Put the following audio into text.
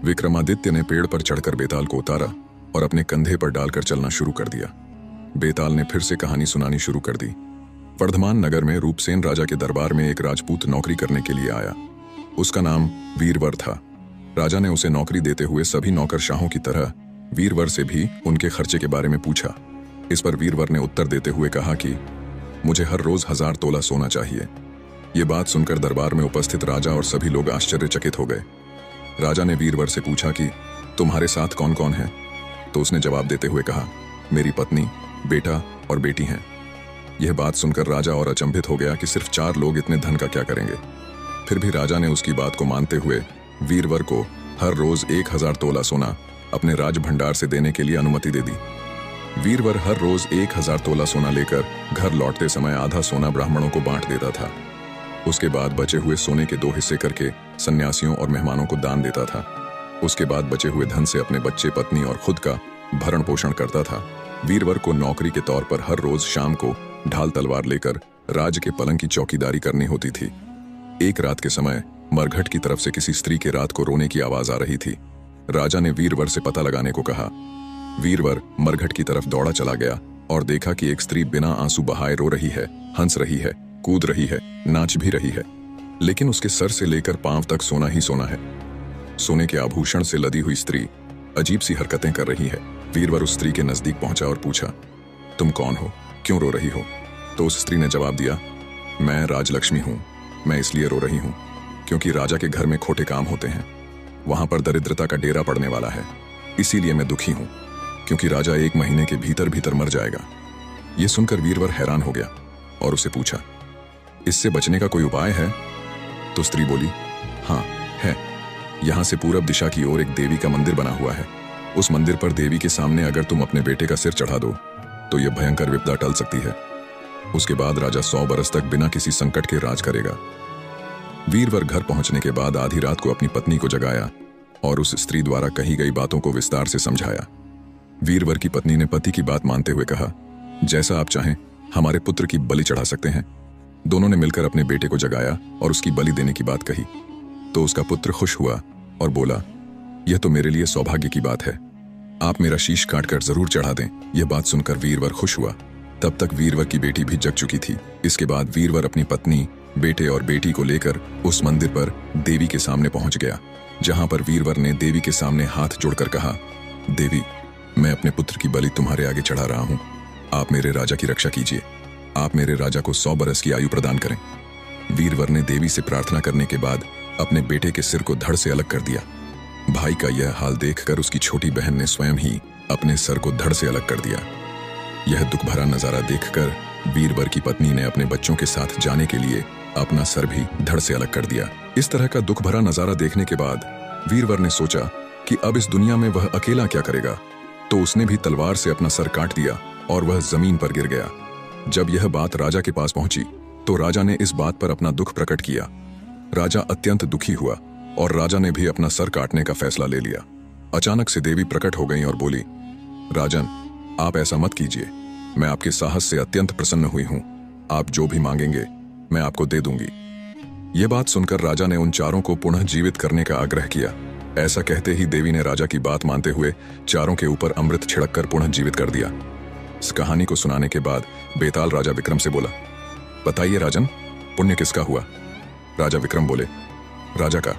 विक्रमादित्य ने पेड़ पर चढ़कर बेताल को उतारा और अपने कंधे पर डालकर चलना शुरू कर दिया। बेताल ने फिर से कहानी सुनानी शुरू कर दी। वर्धमान नगर में रूपसेन राजा के दरबार में एक राजपूत नौकरी करने के लिए आया। उसका नाम वीरवर था। राजा ने उसे नौकरी देते हुए सभी नौकरशाहों की तरह वीरवर से भी उनके खर्चे के बारे में पूछा। इस पर वीरवर ने उत्तर देते हुए कहा कि मुझे हर रोज 1000 तोला सोना चाहिए। ये बात सुनकर दरबार में उपस्थित राजा और सभी लोग आश्चर्यचकित हो गए। राजा ने वीरवर से पूछा कि तुम्हारे साथ कौन कौन है? तो उसने जवाब देते हुए कहा, मेरी पत्नी, बेटा और बेटी हैं। यह बात सुनकर राजा और अचंभित हो गया कि सिर्फ 4 लोग इतने धन का क्या करेंगे। फिर भी राजा ने उसकी बात को मानते हुए वीरवर को हर रोज 1000 तोला सोना अपने राज भंडार से देने के लिए अनुमति दे दी। वीरवर हर रोज 1000 तोला सोना लेकर घर लौटते समय आधा सोना ब्राह्मणों को बांट देता था। उसके बाद बचे हुए सोने के 2 हिस्से करके सन्यासियों और मेहमानों को दान देता था। उसके बाद बचे हुए धन से अपने बच्चे, पत्नी और खुद का भरण पोषण करता था। वीरवर को नौकरी के तौर पर हर रोज शाम को ढाल तलवार लेकर राज के पलंग की चौकीदारी करनी होती थी। एक रात के समय मरघट की तरफ से किसी स्त्री के रात को रोने की आवाज आ रही थी। राजा ने वीरवर से पता लगाने को कहा। वीरवर मरघट की तरफ दौड़ा चला गया और देखा कि एक स्त्री बिना आंसू बहाए रो रही है, हंस रही है, कूद रही है, नाच भी रही है, लेकिन उसके सर से लेकर पांव तक सोना ही सोना है। सोने के आभूषण से लदी हुई स्त्री अजीब सी हरकतें कर रही है। वीरवर उस स्त्री के नजदीक पहुंचा और पूछा, तुम कौन हो? क्यों रो रही हो? तो उस स्त्री ने जवाब दिया, मैं राजलक्ष्मी हूं। मैं इसलिए रो रही हूं क्योंकि राजा के घर में खोटे काम होते हैं। वहां पर दरिद्रता का डेरा पड़ने वाला है। इसीलिए मैं दुखी हूं क्योंकि राजा 1 महीने के भीतर भीतर मर जाएगा। यह सुनकर वीरवर हैरान हो गया और उसे पूछा, इससे बचने का कोई उपाय है? तो स्त्री बोली, हाँ है। यहां से पूरब दिशा की ओर एक देवी का मंदिर बना हुआ है। उस मंदिर पर देवी के सामने अगर तुम अपने बेटे का सिर चढ़ा दो तो यह भयंकर विपदा टल सकती है। उसके बाद राजा 100 बरस तक बिना किसी संकट के राज करेगा। वीरवर घर पहुंचने के बाद आधी रात को अपनी पत्नी को जगाया और उस स्त्री द्वारा कही गई बातों को विस्तार से समझाया। वीरवर की पत्नी ने पति की बात मानते हुए कहा, जैसा आप चाहें हमारे पुत्र की बलि चढ़ा सकते हैं। दोनों ने मिलकर अपने बेटे को जगाया और उसकी बलि देने की बात कही तो उसका पुत्र खुश हुआ और बोला, यह तो मेरे लिए सौभाग्य की बात है। आप मेरा शीश काटकर जरूर चढ़ा दें। यह बात सुनकर वीरवर खुश हुआ। तब तक वीरवर की बेटी भी जग चुकी थी। इसके बाद वीरवर अपनी पत्नी, बेटे और बेटी को लेकर उस मंदिर पर देवी के सामने पहुंच गया, जहां पर वीरवर ने देवी के सामने हाथ जोड़कर कहा, देवी, मैं अपने पुत्र की बलि तुम्हारे आगे चढ़ा रहा हूं। आप मेरे राजा की रक्षा कीजिए। आप मेरे राजा को 100 बरस की आयु प्रदान करें। वीरवर ने देवी से प्रार्थना करने के बाद अपने बेटे के सिर को धड़ से अलग कर दिया। भाई का यह हाल देखकर उसकी छोटी बहन ने स्वयं ही अपने सर को धड़ से अलग कर दिया। यह दुख भरा नजारा देखकर वीरवर की पत्नी ने अपने बच्चों के साथ जाने के लिए अपना सर भी धड़ से अलग कर दिया। इस तरह का दुख भरा नजारा देखने के बाद वीरवर ने सोचा कि अब इस दुनिया में वह अकेला क्या करेगा, तो उसने भी तलवार से अपना सर काट दिया और वह जमीन पर गिर गया। जब यह बात राजा के पास पहुंची तो राजा ने इस बात पर अपना दुख प्रकट किया। राजा अत्यंत दुखी हुआ और राजा ने भी अपना सर काटने का फैसला ले लिया। अचानक से देवी प्रकट हो गई और बोली, राजन, आप ऐसा मत कीजिए। मैं आपके साहस से अत्यंत प्रसन्न हुई हूं। आप जो भी मांगेंगे मैं आपको दे दूंगी। यह बात सुनकर राजा ने उन 4 को पुनः जीवित करने का आग्रह किया। ऐसा कहते ही देवी ने राजा की बात मानते हुए 4 के ऊपर अमृत छिड़ककर पुनः जीवित कर दिया। इस कहानी को सुनाने के बाद बेताल राजा विक्रम से बोला, बताइए राजन, पुण्य किसका हुआ? राजा विक्रम बोले, राजा का।